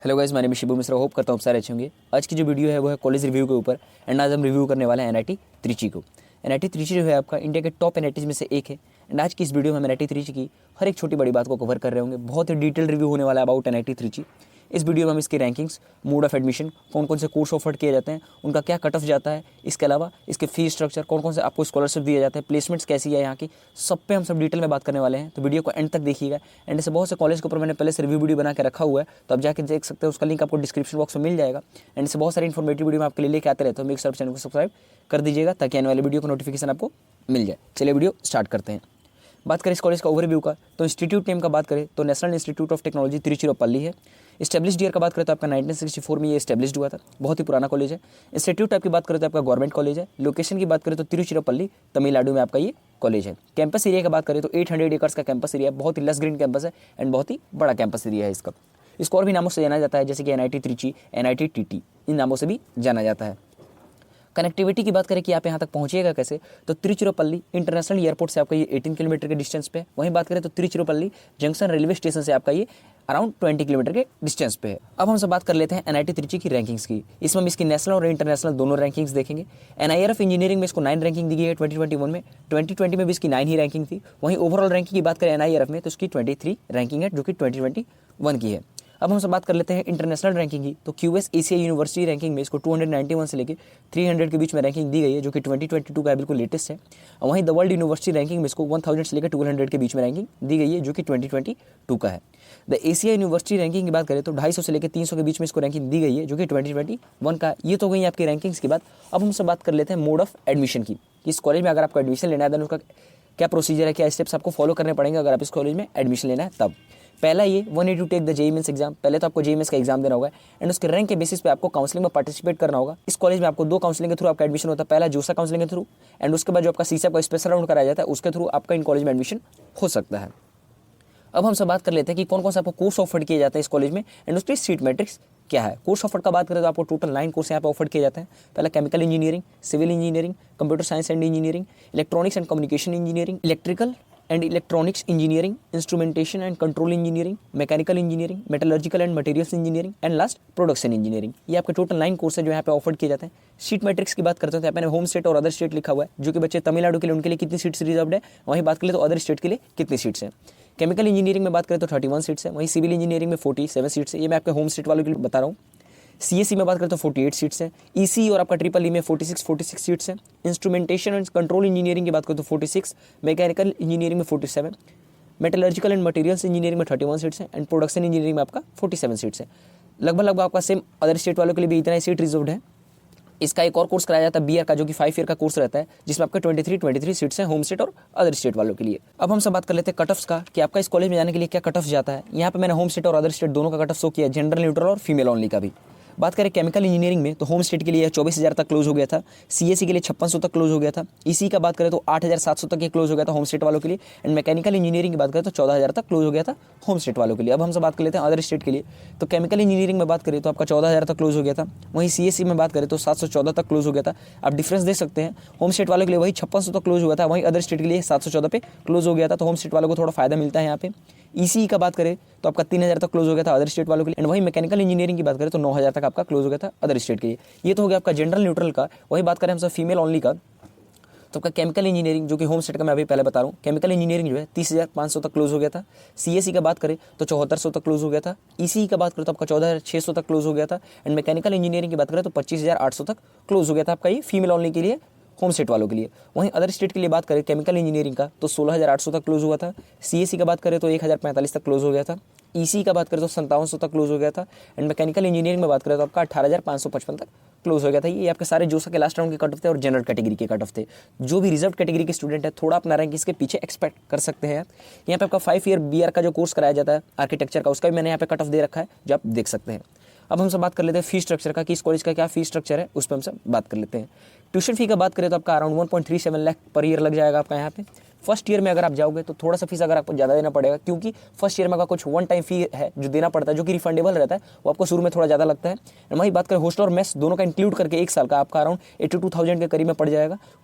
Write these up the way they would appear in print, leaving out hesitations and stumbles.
Hello guys, मेरा नाम Shibu Mishra. Hope करता हूँ आप सारे अच्छे होंगे। आज की जो वीडियो है वो है कॉलेज रिव्यू के ऊपर। एंड आज हम रिव्यू करने वाले हैं एनआईटी त्रिची को। एनआईटी त्रिची जो है आपका इंडिया के टॉप एनआईटीज में से एक है। एंड आज की इस वीडियो में हम एनआईटी त्रिची की हर एक छोटी बड़ी बात को कवर कर रहे होंगे। बहुत ही डिटेल रिव्यू होने वाला है अबाउट एनआईटी त्रिची। इस वीडियो में हम इसकी रैंकिंग्स, मोड ऑफ एडमिशन, कौन कौन से कोर्स ऑफर किए जाते हैं, उनका क्या कट ऑफ जाता है, इसके अलावा इसके फीस स्ट्रक्चर, कौन कौन से आपको स्कॉलरशिप दिए जाते हैं, प्लेसमेंट्स कैसी है यहाँ की, सब पे हम सब डिटेल में बात करने वाले हैं। तो वीडियो को एंड तक देखिएगा। एंड ऐसे बहुत से कॉलेज के ऊपर मैंने पहले से रिव्यू वीडियो बना के रखा हुआ है, तो आप जाके देख सकते हैं। उसका लिंक आपको डिस्क्रिप्शन बॉक्स में मिल जाएगा। एंड ऐसे बहुत सारे इन्फॉर्मेटिव वीडियो मैं आपके लिए लेके आते रहते हैं। मेक श्योर चैनल को सब्सक्राइब कर दीजिएगा ताकि आने वाले वीडियो को नोटिफिकेशन आपको मिल जाए। चलिए वीडियो स्टार्ट करते हैं। बात करें इस कॉलेज का ओवरव्यू का, तो इंस्टीट्यूट नेम का बात करें तो national institute of technology Tiruchirappalli है। इस्टेब्लिश्ड ईयर का बात करें तो आपका 1964 में ये इस्टेब्लिश्ड हुआ था। बहुत ही पुराना कॉलेज है। इंस्टीट्यूट टाइप की बात करें तो आपका गवर्नमेंट कॉलेज है। लोकेशन की बात करें तो तिरुचिरापल्ली, तमिलनाडु में आपका ये कॉलेज है। कैंपस एरिया की बात करें तो 800 एकर्स का कैंपस एरिया है। बहुत ही लस ग्रीन कैंपस है एंड बहुत ही बड़ा कैंपस एरिया है इसका। इसको और भी नामों से जाना जाता है, जैसे कि एनआईटी त्रिची, एनआईटी टीटी, इन नामों से भी जाना जाता है। कनेक्टिविटी की बात करें कि आप यहाँ तक पहुँचिएगा कैसे, तो तिरुचिरापल्ली इंटरनेशनल एयरपोर्ट से आपका ये 18 किलोमीटर के डिस्टेंस पे है। वहीं बात करें तो तिरुचिरापल्ली जंक्शन रेलवे स्टेशन से आपका ये अराउंड 20 किलोमीटर के डिस्टेंस पे है। अब हमसे बात कर लेते हैं एनआईटी त्रिची की रैंकिंग्स की। इसमें हम इसकी नेशनल और इंटरनेशनल दोनों रैंकिंग्स देखेंगे। एनआईआरएफ इंजीनियरिंग में इसको 9 रैंकिंग दी गई है 2021 में। 2020 में भी इसकी 9 ही रैंकिंग थी। वहीं ओवरऑल रैंकिंग की बात करें एनआईआरएफ में तो इसकी 23 रैंकिंग है, जो कि 2021 की है। अब हमसे बात कर लेते हैं इंटरनेशनल रैंकिंग की, तो क्यूएस एशिया यूनिवर्सिटी रैंकिंग में इसको 291 से लेकर 300 के बीच में रैंकिंग दी गई है, जो कि 2022 का बिल्कुल लेटेस्ट है। और वहीं द वर्ल्ड यूनिवर्सिटी रैंकिंग में इसको 1000 से लेकर 200 के बीच में रैंकिंग दी गई है, जो कि 2022 का है। द एशिया यूनिवर्सिटी रैंकिंग की बात करें तो 250 से लेकर 300 के बीच में इसको रैंकिंग दी गई है, जो कि 2021 का। ये तो गई आपकी रैंकिंग्स की बात। अब हमसे बात कर लेते हैं मोड ऑफ एडमिशन की। इस कॉलेज में अगर आपको एडमिशन लेना है देन उसका क्या प्रोसीजर है, क्या स्टेप्स आपको फॉलो करने पड़ेंगे अगर आप इस कॉलेज में एडमिशन लेना है तब। पहला ये 1 need to take the JEE Mains exam. पहले तो आपको जेईई मेंस का एग्जाम देना होगा एंड उसके रैंक के बेसिस पे आपको काउंसलिंग में पार्टिसिपेट करना होगा। इस कॉलेज में आपको 2 काउंसलिंग के थ्रू आपका एडमिशन होता है। पहला जोसा काउंसलिंग के थ्रू एंड उसके बाद जो आपका सीसेप का स्पेशल राउंड कराया जाता है उसके थ्रू आपका इन कॉलेज में एडमिशन हो सकता है। अब हमसे बात कर लेते हैं कि कौन कौन से आपको कोर्स ऑफर किए जाते हैं इस कॉलेज में एंड उसकी सीट मैट्रिक्स क्या है। कोर्स ऑफर का बात करें तो आपको टोटल 9 कोर्स यहाँ पे ऑफर किए जाते हैं। पहला chemical engineering, civil engineering, computer science and engineering, electronics and communication engineering, electrical and electronics engineering, instrumentation and control engineering, mechanical engineering, metallurgical and materials engineering and last production engineering. ये आपके total 9 course है जो यहाँ पे offer किए जाते हैं। Seat matrix की बात करते हैं तो यहाँ पे होम स्टेट और अदर स्टेट लिखा हुआ है, जो कि बच्चे तमिलनाडु के लिए उनके लिए कितनी सीट्स रिजर्व है। वहीं बात करें तो अदर स्टेट के लिए कितनी सीट्स हैं। केमिकल इंजीनियरिंग में बात करें तो 31 सीट्स है। वहीं सिविल इंजीनियरिंग में 47 सीट्स है। ये मैं आपके होम स्टेट वालों के लिए बता रहा हूँ। सीएससी में बात करें तो 48 सीट्स हैं। ईसी और आपका ट्रिपल ई में 46 सीट्स हैं। इंस्ट्रूमेंटेशन एंड कंट्रोल इंजीनियरिंग की बात करें तो 46, मैकेनिकल इंजीनियरिंग में 47, मेटलर्जिकल एंड मटेरियल्स इंजीनियरिंग में 31 सीट्स हैं एंड प्रोडक्शन इंजीनियरिंग में आपका 47 सीट्स है। लगभग आपका सेम अदर स्टेट वालों के लिए भी इतना ही सीट रिजर्व्ड है। इसका एक और कोर्स कराया जाता है बीआर का, जो कि 5 ईयर का कोर्स रहता है, जिसमें आपका 23 सीट्स हैं होम स्टेट और अदर स्टेट वालों के लिए। अब हमसे बात कर लेते हैं कट ऑफ्स का कि आपका इस कॉलेज में जाने के लिए क्या कट ऑफ जाता है। यहाँ पे मैंने होम स्टेट और अदर स्टेट दोनों का कट ऑफ शो किया, जनरल न्यूट्रल और फीमेल ओनली का भी। बात करें केमिकल इंजीनियरिंग में तो होम स्टेट के लिए 24,000 तक क्लोज हो गया था। सीएससी के लिए 5600 तक क्लोज हो गया था। ईसी का बात करें तो 8,700 तक ये क्लोज हो गया था होम स्टेट वालों के लिए। एंड मैकेनिकल इंजीनियरिंग की बात करें तो 14,000 तक क्लोज हो गया था होम स्टेट वालों के लिए। अब हमसे बात कर लेते हैं अदर स्टेट के लिए, तो केमिकल इंजीनियरिंग में बात करें तो आपका 14,000 तक क्लोज हो गया था। वहीं सीएससी में बात करें तो 714 तक क्लोज हो गया था। आप डिफरेंस देख सकते हैं, होम स्टेट वालों के लिए वही 5600 तक क्लोज हुआ था, वहीं अदर स्टेट के लिए 714 पे क्लोज हो गया था। तो होम स्टेट वालों को थोड़ा फायदा मिलता है यहाँ पे। ईसी का बात करें तो आपका 3,000 तक क्लोज हो गया था अदर स्टेट वालों के लिए। एंड वहीं मैकेनिकल इंजीनियरिंग की बात करें तो 9,000 तक आपका क्लोज हो गया था अदर स्टेट के लिए। ये तो हो गया आपका जनरल न्यूट्रल का। वही बात करें हम सब फीमेल ओनली का, तो आपका केमिकल इंजीनियरिंग जो कि होम स्टेट का मैं अभी पहले बता रहा हूँ, केमिकल इंजीनियरिंग जो है 30,500 तक क्लोज हो गया था। सीएससी का बात करें तो 7400 तक क्लोज हो गया था। ईसी का बात करें तो आपका 14,600 तक क्लोज हो गया था। एंड मैकेनिकल इंजीनियरिंग की बात करें तो 25,800 तक क्लोज हो गया था आपका ये फीमेल ओनली के लिए, होम स्टेट वालों के लिए। वहीं अदर स्टेट के लिए बात करें केमिकल इंजीनियरिंग का तो 16,800 तक क्लोज हुआ था। सीएससी का बात करें तो 1,045 तक क्लोज हो गया था। ईसी का बात करें तो 5700 तक क्लोज हो गया था। एंड मैकेनिकल इंजीनियरिंग में बात करें तो आपका 18,555 तक क्लोज हो गया था। ये आपके सारे जोसा के लास्ट राउंड के कट ऑफ थे और जनरल कैटेगरी के कट ऑफ थे। जो भी रिजर्व कैटेगरी के स्टूडेंट है थोड़ा अपना रैंक इसके पीछे एक्सपेक्ट कर सकते हैं। यहाँ पे आपका 5 ईयर बीआर का जो कोर्स कराया जाता है आर्किटेक्चर का, उसका भी मैंने यहाँ पे कट ऑफ दे रखा है, जो आप देख सकते हैं। अब हमसे बात कर लेते हैं फी स्ट्रक्चर का कि इस कॉलेज का क्या फी स्ट्रक्चर है, उस पर हमसे बात कर लेते हैं। ट्यूशन फी का बात करें तो आपका अराउंड 1.37 लाख पर ईयर लग जाएगा आपका यहाँ पे। फर्स्ट ईयर में अगर आप जाओगे तो थोड़ा सा फीस अगर आपको ज़्यादा देना पड़ेगा, क्योंकि फर्स्ट ईयर में का कुछ वन टाइम फी है जो देना पड़ता है, जो कि रिफंडेबल रहता है, वो आपको शुरू में थोड़ा ज़्यादा लगता है। वही बात करें हॉस्टल और मेस दोनों का इंक्लूड करके 1 साल का आपका अराउंड 82,000 के करीब में पड़ जाएगा।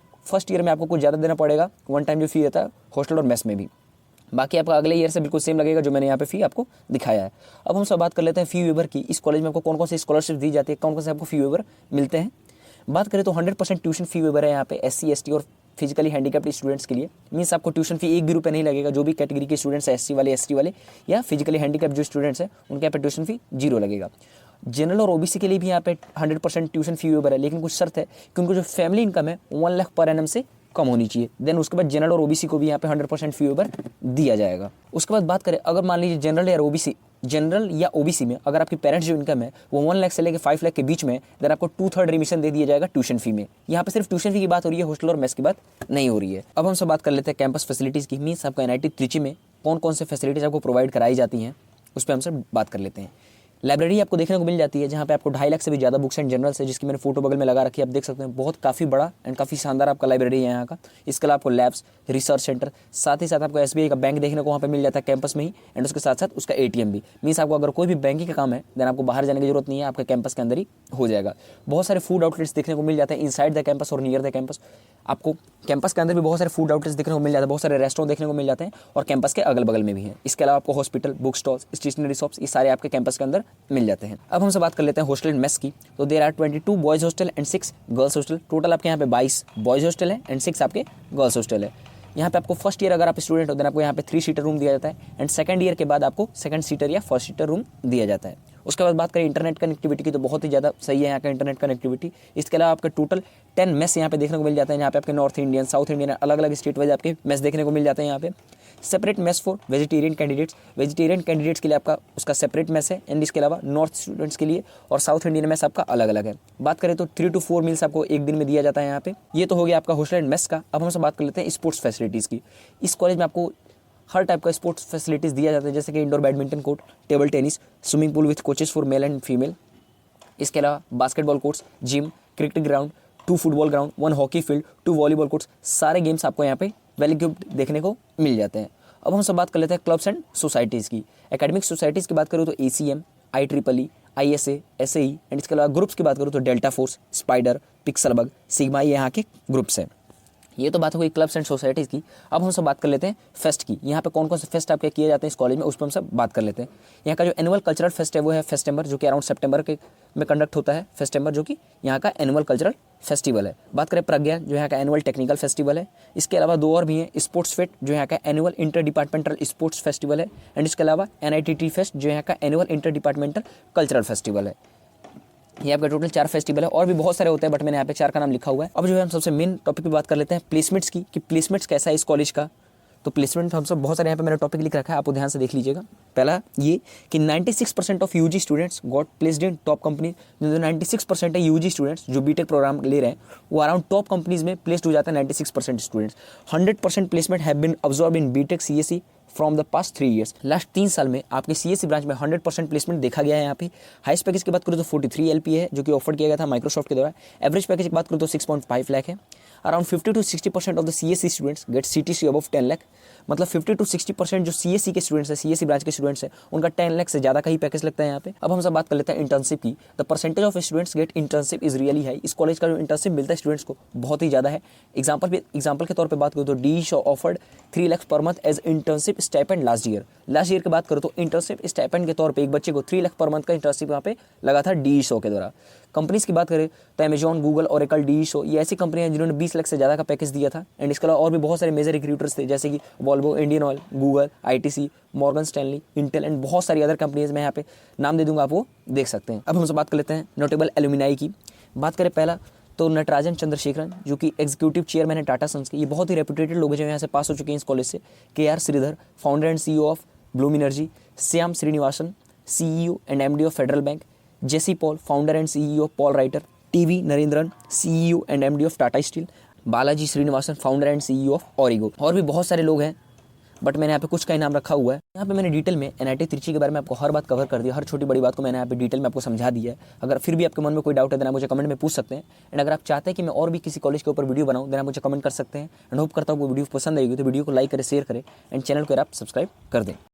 फर्स्ट ईयर में आपको कुछ ज़्यादा देना पड़ेगा, वन टाइम जो फी रहता है हॉस्टल और मेस में भी। बाकी आपका अगले ईयर से बिल्कुल सेम लगेगा जो मैंने यहाँ पे फी आपको दिखाया है। अब हम सब बात कर लेते हैं फी वेवर की। इस कॉलेज में आपको कौन कौन सी स्कॉलरशिप दी जाती है, कौन कौन से आपको फी वेवर मिलते हैं। बात करें तो 100% ट्यूशन फी वेवर है यहाँ पे SC ST और फिजिकली हैंडीकैप्ड स्टूडेंट्स के लिए। मीन्स आपको ट्यूशन फी 1 भी रुपये नहीं लगेगा। जो भी कैटेगरी के स्टूडेंट्स हैं, SC वाले, ST वाले या फिजिकली हैंडीकैप्ड जो स्टूडेंट्स हैं, उनके यहाँ पे ट्यूशन फी 0 लगेगा। जनरल और OBC के लिए भी यहाँ पे 100% ट्यूशन फी वेवर है, लेकिन कुछ शर्त है कि उनको जो फैमिली इनकम है 1 लाख पर एनम से कम होनी चाहिए। देन उसके बाद जनरल और OBC को भी यहाँ पे 100% फी वेवर दिया जाएगा। उसके बाद बात करें, अगर मान लीजिए जनरल या OBC में अगर आपकी पेरेंट्स जो इनकम है वो 1 लाख से लेकर 5 लाख के बीच में, देन आपको 2/3 रिमिशन दे दिया जाएगा ट्यूशन फी में। यहाँ पे सिर्फ ट्यूशन फी की बात हो रही है, हॉस्टल और मेस की बात नहीं हो रही है। अब हम सब बात कर लेते हैं कैंपस फैसिलिटीज़ की। मीन्स आपको NIT त्रिची में कौन कौन से फैसिलिटीज़ आपको प्रोवाइड कराई जाती हैं, उस पर हम सब बात कर लेते हैं। लाइब्रेरी आपको देखने को मिल जाती है, जहाँ पे आपको 2.5 लाख से भी ज़्यादा बुक्स एंड जर्नल्स है, जिसकी मैंने फोटो बगल में लगा रखी है, आप देख सकते हैं। बहुत काफ़ी बड़ा एंड काफ़ी शानदार आपका लाइब्रेरी है यहाँ का। इसके अलावा आपको लैब्स, रिसर्च सेंटर, साथ ही साथ आपको SBI का बैंक देखने को वहाँ पे मिल जाता है कैंपस में ही, एंड उसके साथ साथ उसका ATM भी। मीन्स आपको अगर कोई भी बैंकिंग का काम है, देन आपको बाहर जाने की जरूरत नहीं है, आपके कैंपस के अंदर ही हो जाएगा। बहुत सारे फूड आउटलेट्स देखने को मिल जाते हैं इनसाइड द कैंपस और नियर द कैंपस। आपको कैंपस के अंदर भी बहुत सारे फूड आउटलेट्स देखने को मिल जाते हैं, बहुत सारे रेस्टोरेंट देखने को मिल जाते हैं, और कैंपस के अगल बगल में भी है। इसके अलावा आपको hospital, book stalls, stationery shops, ये सारे आपके कैंपस के अंदर मिल जाते हैं। अब हमसे बात कर लेते हैं हॉस्टल एंड मेस की। तो there are 22 boys hostel and 6 girls hostel. Total आपके यहाँ पे 22 बॉयज़ हॉस्टल है एंड 6 आपके गर्ल्स हॉस्टल है। यहाँ पे आपको फर्स्ट ईयर अगर आप स्टूडेंट हो, देन आपको यहाँ पे 3 सीटर रूम दिया जाता है, एंड सेकंड ईयर के बाद आपको 2nd सीटर या 1st सीटर रूम दिया जाता है। उसके बाद बात करें इंटरनेट कनेक्टिविटी की, तो बहुत ही ज़्यादा सही है यहाँ का इंटरनेट कनेक्टिविटी। इसके अलावा आपके टोटल 10 मेस यहाँ पे देखने को मिल जाते हैं, यहाँ पे आपके नॉर्थ इंडियन, साउथ इंडियन, अलग अलग स्टेट वाइज आपके मेस देखने को मिल जाते हैं यहाँ पे। Separate mess for vegetarian candidates के लिए आपका उसका सेपरेट मेस है, एंड इसके अलावा नॉर्थ स्टूडेंट्स के लिए और साउथ इंडियन मेस आपका अलग अलग है। बात करें तो 3 to 4 मील्स आपको एक दिन में दिया जाता है यहाँ पे। ये तो हो गया आपका हॉस्टल एंड मेस का। अब हम सब बात कर लेते हैं स्पोर्ट्स फैसिलिटीज़ की। इस कॉलेज में आपको हर टाइप का स्पोर्ट्स फैसिलिटीज़ दिया जाता है, जैसे कि indoor badminton court, table tennis, swimming pool with coaches for male and female. इसके अलावा basketball courts, gym, cricket ground, 2 football ground, 1 hockey field, 2 volleyball courts, सारे गेम्स आपको यहाँ पे वेल इक्विप्ड देखने को मिल जाते हैं। अब हम सब बात कर लेते हैं क्लब्स एंड सोसाइटीज़ की। एकेडमिक सोसाइटीज़ की बात करूँ तो ACM, IEEE, ISA, SAE, and इसके अलावा ग्रुप्स की बात करूँ तो डेल्टा फोर्स, स्पाइडर, पिक्सलबग, सिग्मा, ये यहाँ के ग्रुप्स हैं। ये तो बात हो गई क्लब्स एंड सोसाइटीज़ की। अब हम सब बात कर लेते हैं फेस्ट की। यहाँ पे कौन कौन से फेस्ट आपके किए जाते हैं इस कॉलेज में, उस पर हम सब बात कर लेते हैं। यहाँ का जो एनुअल कल्चरल फेस्ट है वो है फेस्टेम्बर, जो कि अराउंड सितंबर के में कंडक्ट होता है। फेस्टेम्बर जो कि यहाँ का एनुअल कल्चरल फेस्टिवल है। बात करें प्रज्ञा, जो यहाँ का एनुअल टेक्निकल फेस्टिवल है। इसके अलावा 2 और भी हैं, स्पोर्ट्स फेट, जो यहाँ का annual inter departmental sports festival है, एंड इसके अलावा NITT फेस्ट, जो यहाँ का annual inter departmental cultural festival है। ये आपका टोटल 4 फेस्टिवल है, और भी बहुत सारे होते हैं, बट मैंने यहाँ पे 4 का नाम लिखा हुआ है। अब जो है हम सबसे मेन टॉपिक पे बात कर लेते हैं प्लेसमेंट्स की, कि प्लेसमेंट्स कैसा है इस कॉलेज का। तो प्लेसमेंट हम सब बहुत सारे यहाँ पे मैंने टॉपिक लिख रखा है, आपको ध्यान से देख लीजिएगा। पहला ये कि 96% of UG students got placed in top company. जो 96% है UG स्टूडेंट्स जो BTech प्रोग्राम ले रहे हैं, वो अराउंड टॉप कंपनीज में प्लेस्ड हो जाता है 96% students. 100% placement have been absorb in BTech CSE from the past 3 years। Last 3 साल में आपके CSE ब्रांच में 100% प्लेसमेंट देखा गया है यहाँ पे। हाईएस्ट पैकेज की बात करूँ तो 43 LPA है, जो कि ऑफर किया गया था माइक्रोसॉफ्ट के द्वारा। एवरेज पैकेज की बात करूँ तो 6.5 लाख है। Around 50 to 60% of the CSE students gate CTC above 10 lakh. मतलब 50 to 60% जो CSE के स्टूडेंट्स है, CSE ब्रांच के स्टूडेंट्स है, उनका 10 लाख से ज़्यादा का ही पैकेज लगता है यहाँ पे। अब हम सब बात कर लेते हैं इंटर्नशिप की। The percentage of students gate internship is really high. इस कॉलेज का जो इंटर्नशिप मिलता है स्टूडेंट्स को बहुत ही ज़्यादा है। एग्जाम्पल के तौर पर बात करूँ तो DE show offered 3 lakh per month as internship stipend last year की बात करो तो इंटर्नशिप स्टाइपेंड के तौर पे एक बच्चे को 3 लाख पर मंथ का इंटर्नशिप यहाँ पे लगा था DE शो के द्वारा। कंपनीज की बात करें तो Amazon, Google, Oracle, DE show, ये ऐसी कंपनियां हैं जिन्होंने 20 लाख से ज़्यादा का पैकेज दिया था। एंड इसके अलावा और भी बहुत सारे मेजर रिक्रूटर्स थे, जैसे कि Volvo, Indian oil, Google, ITC, Morgan Stanley, Intel and बहुत सारी अदर कंपनीज में यहाँ पे नाम दे दूंगा, आप वो देख सकते हैं। अब हमसे बात कर लेते हैं नोटेबल एलुमिनाई की। बात करें पहला तो नटराजन चंद्रशेखरन, जो कि एग्जीक्यूटिव चेयरमैन है टाटा सन्स के। ये बहुत ही रेपुटेटेड लोग हैं जो यहाँ से पास हो चुके हैं इस कॉलेज से। KR Sridhar, founder and CEO of Bloom Energy. Shyam Srinivasan, CEO and MD of Federal Bank. Jessie Paul, founder and CEO of Paul Writer. TV Narendran, CEO and MD of Tata Steel. Balaji Srinivasan, founder and CEO of Origo. और भी बहुत सारे लोग हैं, but मैंने यहाँ पे कुछ का ही नाम रखा हुआ है। यहाँ पे मैंने डिटेल में NIT त्रिची के बारे में आपको हर बात कवर कर दिया, हर छोटी बड़ी बात को मैंने यहाँ पे डिटेल में आपको समझा दिया है। अगर फिर भी आपके मन में कोई डाउट है देना मुझे कमेंट में पूछ सकते हैं। एंड अगर आप चाहते हैं कि मैं और भी किसी कॉलेज के ऊपर वीडियो बनाऊँ देना मुझे कमेंट कर सकते हैं। एंड होप करता हूँ वो वीडियो पसंद आएगी तो वीडियो को लाइक करें, शेयर करें, एंड चैनल को आप सब्सक्राइब कर दें।